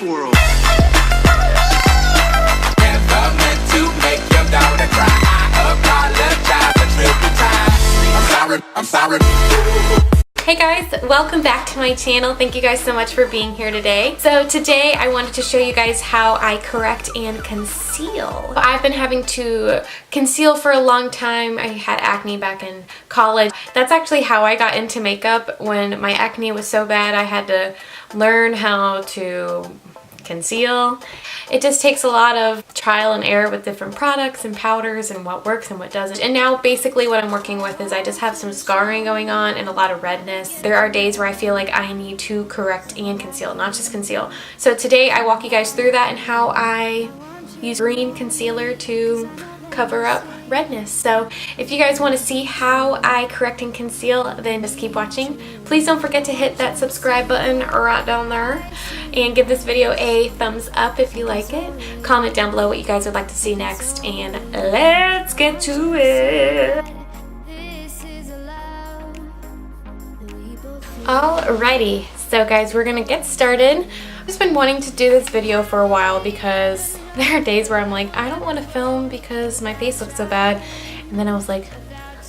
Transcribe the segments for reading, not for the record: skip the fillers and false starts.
world. Never meant to make your daughter cry. I apologize a trillion times. I'm sorry. Hey guys, welcome back to my channel. Thank you guys so much for being here today. So today I wanted to show you guys how I correct and conceal. I've been having to conceal for a long time. I had acne back in college. That's actually how I got into makeup. When my acne was so bad, I had to learn how to conceal. It just takes a lot of trial and error with different products and powders and what works and what doesn't. And now basically what I'm working with is I just have some scarring going on and a lot of redness. There are days where I feel like I need to correct and conceal, not just conceal. So today I walk you guys through that and how I use green concealer to cover up redness. So if you guys want to see how I correct and conceal, then just keep watching. Please don't forget to hit that subscribe button right down there and give this video a thumbs up if you like it. Comment down below what you guys would like to see next, and let's get to it. Alrighty, so guys, we're gonna get started. I've just been wanting to do this video for a while because there are days where I'm like, I don't want to film because my face looks so bad. And then I was like,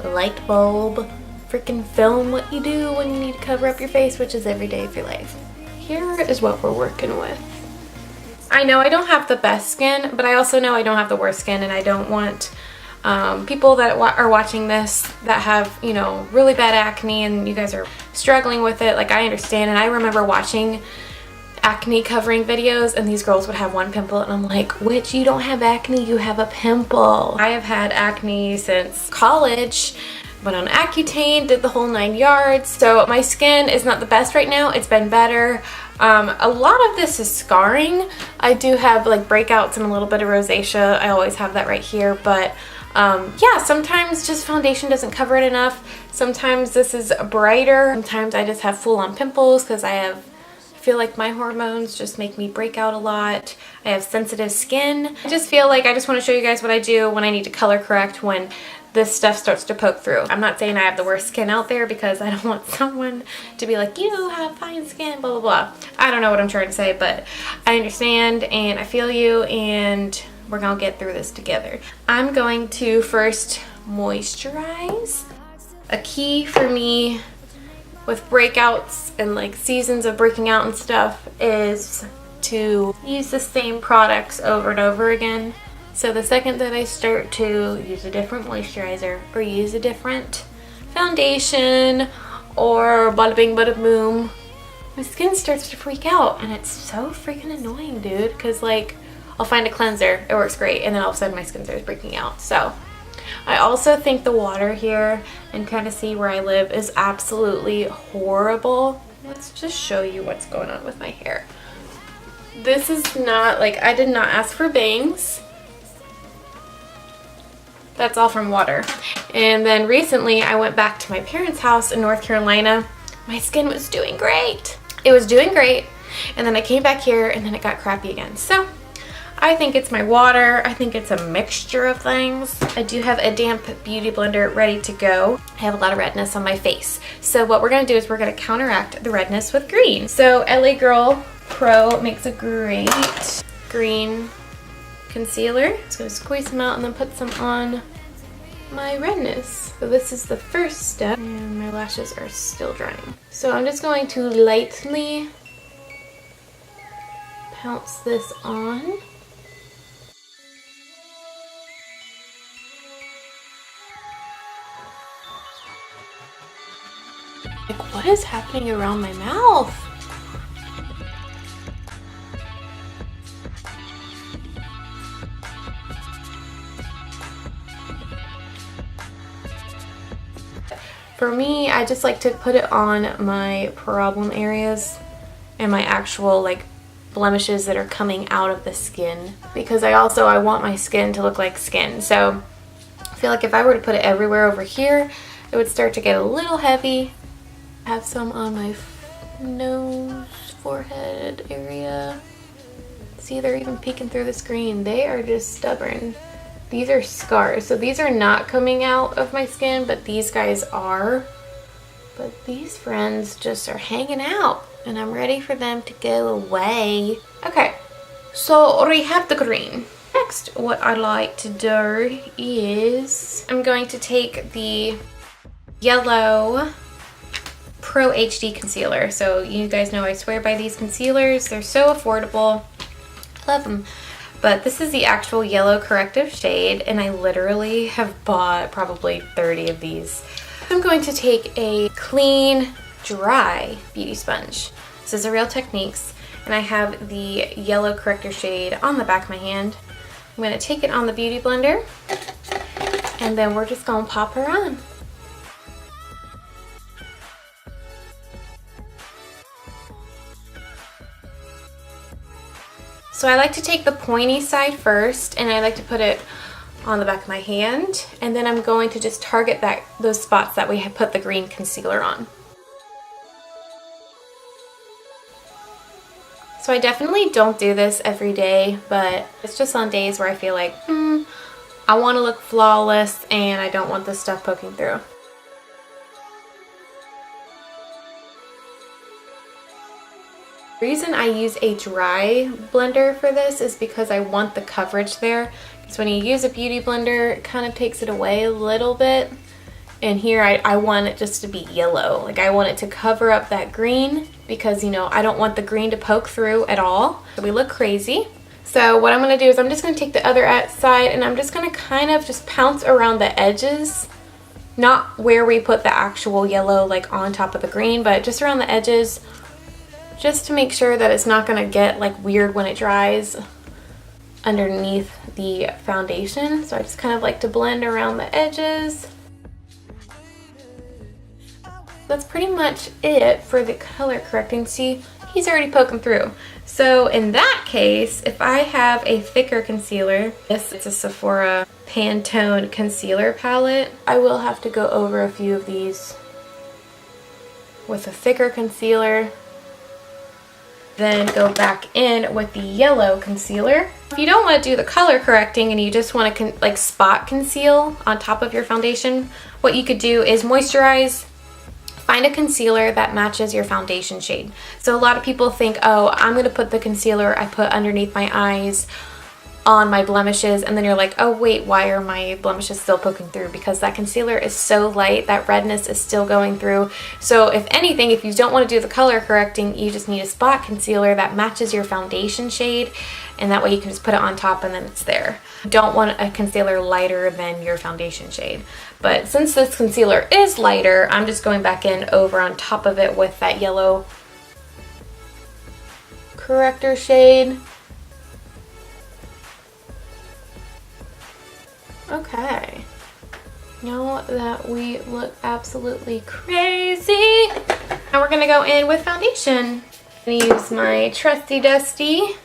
light bulb, freaking film what you do when you need to cover up your face, which is every day of your life. Here is what we're working with. I know I don't have the best skin, but I also know I don't have the worst skin, and I don't want people that are watching this that have, you know, really bad acne and you guys are struggling with it. Like, I understand, and I remember watching acne covering videos and these girls would have one pimple and I'm like, witch, you don't have acne, you have a pimple. I have had acne since college, went on Accutane, did the whole 9 yards. So my skin is not the best right now. It's been better. A lot of this is scarring. I do have like breakouts and a little bit of rosacea. I always have that right here, but yeah, sometimes just foundation doesn't cover it enough. Sometimes this is brighter. Sometimes I just have full-on pimples because I feel like my hormones just make me break out a lot. I have sensitive skin. I just feel like I just want to show you guys what I do when I need to color correct when this stuff starts to poke through. I'm not saying I have the worst skin out there because I don't want someone to be like, you have fine skin, blah, blah, blah. I don't know what I'm trying to say, but I understand and I feel you, and we're gonna get through this together. I'm going to first moisturize. A key for me with breakouts and like seasons of breaking out and stuff is to use the same products over and over again. So the second that I start to use a different moisturizer or use a different foundation or bada bing bada boom, my skin starts to freak out, and it's so freaking annoying, dude, because like I'll find a cleanser, it works great, and then all of a sudden my skin starts breaking out. So I also think the water here in Tennessee where I live is absolutely horrible. Let's just show you what's going on with my hair. This is not, like, I did not ask for bangs. That's all from water. And then recently I went back to my parents' house in North Carolina. My skin was doing great. It was doing great. And then I came back here and then it got crappy again. So I think it's my water. I think it's a mixture of things. I do have a damp beauty blender ready to go. I have a lot of redness on my face. So what we're gonna do is we're gonna counteract the redness with green. So LA Girl Pro makes a great green concealer. Just gonna squeeze some out and then put some on my redness. So this is the first step, and my lashes are still drying. So I'm just going to lightly pounce this on. Like, what is happening around my mouth? For me, I just like to put it on my problem areas and my actual like blemishes that are coming out of the skin, because I want my skin to look like skin. So I feel like if I were to put it everywhere over here, it would start to get a little heavy. I have some on my nose, forehead area. See, they're even peeking through the screen. They are just stubborn. These are scars. So these are not coming out of my skin, but these guys are. But these friends just are hanging out. and I'm ready for them to go away. Okay, so we have the green. Next, what I like to do is I'm going to take the yellow Pro HD concealer. So you guys know I swear by these concealers. They're so affordable. I love them. But this is the actual yellow corrective shade, and I literally have bought probably 30 of these. I'm going to take a clean, dry beauty sponge. This is a Real Techniques, and I have the yellow corrector shade on the back of my hand. I'm going to take it on the beauty blender, and then we're just going to pop her on. So I like to take the pointy side first, and I like to put it on the back of my hand, and then I'm going to just target those spots that we have put the green concealer on. So I definitely don't do this every day, but it's just on days where I feel like, I want to look flawless and I don't want this stuff poking through. The reason I use a dry blender for this is because I want the coverage there. Because when you use a beauty blender, it kind of takes it away a little bit. And here I want it just to be yellow. Like I want it to cover up that green because, you know, I don't want the green to poke through at all. So we look crazy. So what I'm going to do is I'm just going to take the other side and I'm just going to kind of just pounce around the edges. Not where we put the actual yellow like on top of the green, but just around the edges. Just to make sure that it's not going to get like weird when it dries underneath the foundation. So I just kind of like to blend around the edges. That's pretty much it for the color correcting. See, he's already poking through. So in that case, if I have a thicker concealer, this is a Sephora Pantone concealer palette, I will have to go over a few of these with a thicker concealer, then go back in with the yellow concealer. If you don't want to do the color correcting and you just want to like spot conceal on top of your foundation, what you could do is moisturize. Find a concealer that matches your foundation shade. So a lot of people think, oh, I'm going to put the concealer I put underneath my eyes on my blemishes, and then you're like, oh wait, why are my blemishes still poking through? Because that concealer is so light, that redness is still going through. So if anything, if you don't want to do the color correcting, you just need a spot concealer that matches your foundation shade, and that way you can just put it on top and then it's there. You don't want a concealer lighter than your foundation shade. But since this concealer is lighter, I'm just going back in over on top of it with that yellow corrector shade. Okay, now that we look absolutely crazy, now we're gonna go in with foundation. I'm gonna use my trusty dusty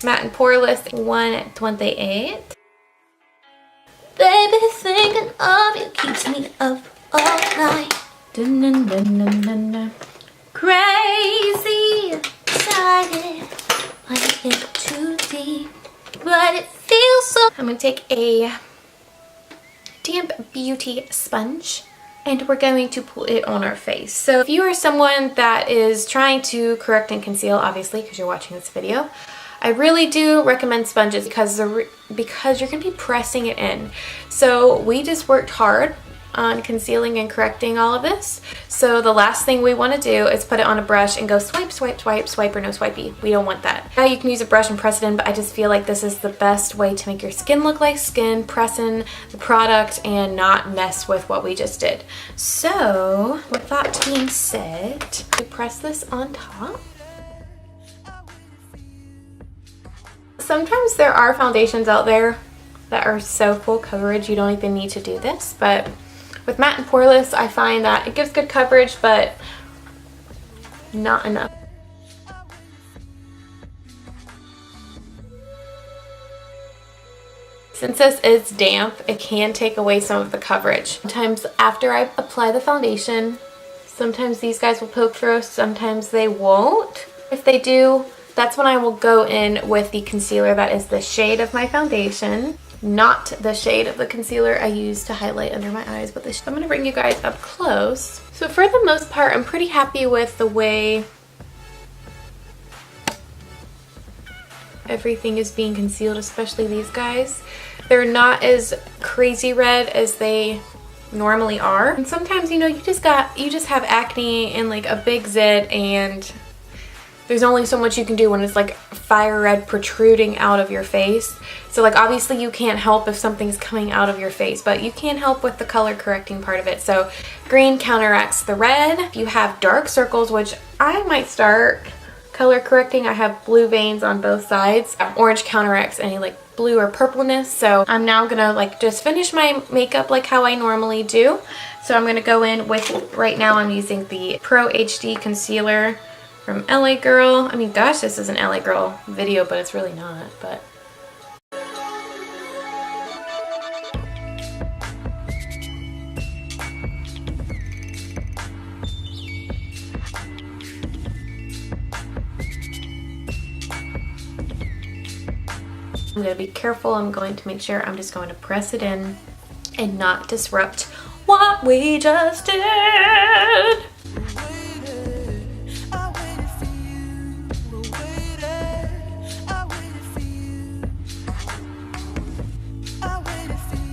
Matte and Poreless 128. Baby, thinking of you keeps me up all night. Dun, dun, dun, dun, dun, dun. Crazy, excited, wanna get too deep, but it feels so. I'm gonna take a damp beauty sponge and we're going to put it on our face. So if you are someone that is trying to correct and conceal, obviously because you're watching this video, I really do recommend sponges because you're going to be pressing it in. So we just worked hard on concealing and correcting all of this. So the last thing we want to do is put it on a brush and go swipe, swipe, swipe, swipe, or no swipey. We don't want that. Now you can use a brush and press it in, but I just feel like this is the best way to make your skin look like skin, press in the product and not mess with what we just did. So with that being said, we press this on top. Sometimes there are foundations out there that are so full coverage you don't even need to do this, but with Matte and Poreless I find that it gives good coverage but not enough. Since this is damp, it can take away some of the coverage. Sometimes after I apply the foundation, sometimes these guys will poke through, sometimes they won't. If they do, that's when I will go in with the concealer that is the shade of my foundation, not the shade of the concealer I use to highlight under my eyes, but I'm going to bring you guys up close. So for the most part, I'm pretty happy with the way everything is being concealed, especially these guys. They're not as crazy red as they normally are. And sometimes, you know, you just have acne and like a big zit, and there's only so much you can do when it's like fire red protruding out of your face. So like obviously you can't help if something's coming out of your face, but you can help with the color correcting part of it. So green counteracts the red. If you have dark circles, which I might start color correcting, I have blue veins on both sides. Orange counteracts any like blue or purpleness. So I'm now gonna like just finish my makeup like how I normally do. So I'm gonna go in with, right now I'm using the Pro HD concealer from LA Girl. I mean, gosh, this is an LA Girl video, but it's really not, but. I'm going to be careful. I'm going to make sure I'm just going to press it in and not disrupt what we just did.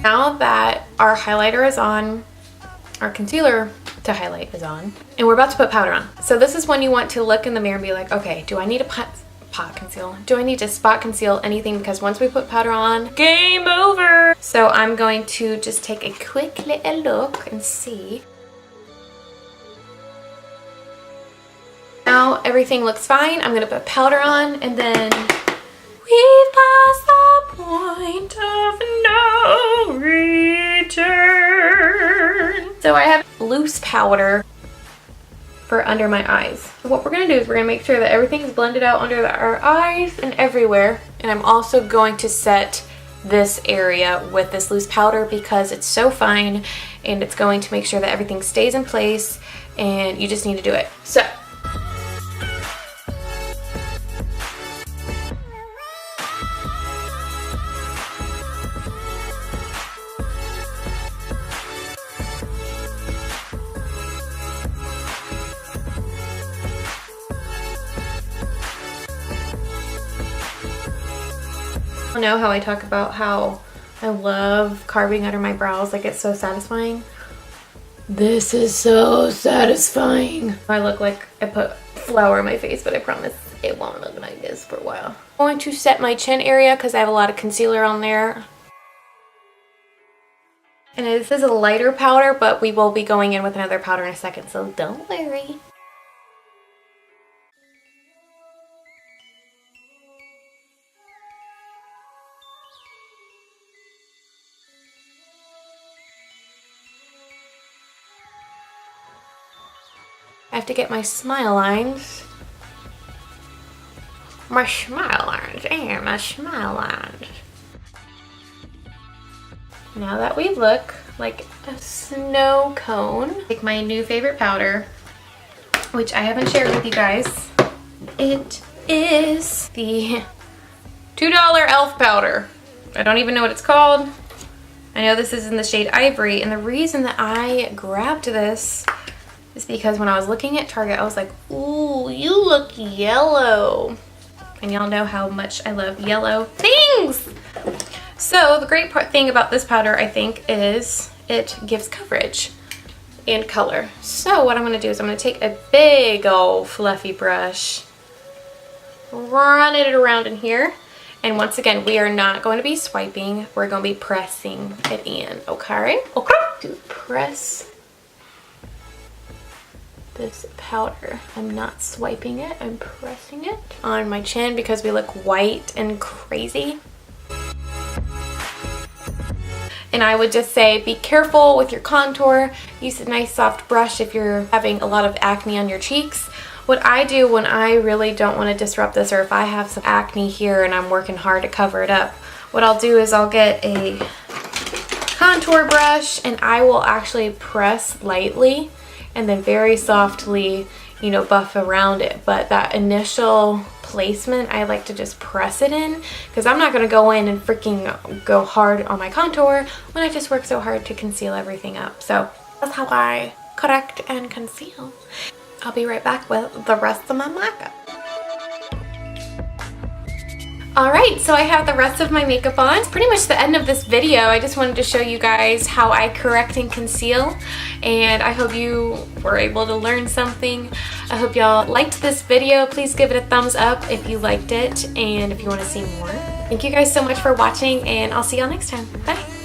Now that our highlighter is on, our concealer to highlight is on, and we're about to put powder on. So this is when you want to look in the mirror and be like, okay, do I need a pot conceal? Do I need to spot conceal anything? Because once we put powder on, game over. So I'm going to just take a quick little look and see. Now everything looks fine. I'm gonna put powder on, and then we've passed the point of no return. So I have loose powder for under my eyes. What we're gonna do is we're gonna make sure that everything's blended out under our eyes and everywhere. And I'm also going to set this area with this loose powder because it's so fine, and it's going to make sure that everything stays in place, and you just need to do it. So I know how I talk about how I love carving under my brows, like it's so satisfying. This is so satisfying. I look like I put flour on my face, but I promise it won't look like this for a while. I'm going to set my chin area because I have a lot of concealer on there. And this is a lighter powder, but we will be going in with another powder in a second, so don't worry. I have to get my smile lines. My smile lines and my smile lines. Now that we look like a snow cone, take my new favorite powder, which I haven't shared with you guys. It is the $2 e.l.f. powder. I don't even know what it's called. I know this is in the shade Ivory, and the reason that I grabbed this is because when I was looking at Target, I was like, ooh, you look yellow. And y'all know how much I love yellow things. So the great thing about this powder, I think, is it gives coverage and color. So what I'm gonna do is I'm gonna take a big old fluffy brush, run it around in here. And once again, we are not going to be swiping. We're going to be pressing it in, okay? Okay. To press this powder. I'm not swiping it, I'm pressing it on my chin because we look white and crazy. And I would just say be careful with your contour. Use a nice soft brush if you're having a lot of acne on your cheeks. What I do when I really don't want to disrupt this, or if I have some acne here and I'm working hard to cover it up, what I'll do is I'll get a contour brush and I will actually press lightly and then very softly, you know, buff around it. But that initial placement, I like to just press it in because I'm not going to go in and freaking go hard on my contour when I just work so hard to conceal everything up. So that's how I correct and conceal. I'll be right back with the rest of my makeup. Alright, so I have the rest of my makeup on. It's pretty much the end of this video. I just wanted to show you guys how I correct and conceal, and I hope you were able to learn something. I hope y'all liked this video. Please give it a thumbs up if you liked it and if you want to see more. Thank you guys so much for watching, and I'll see y'all next time. Bye!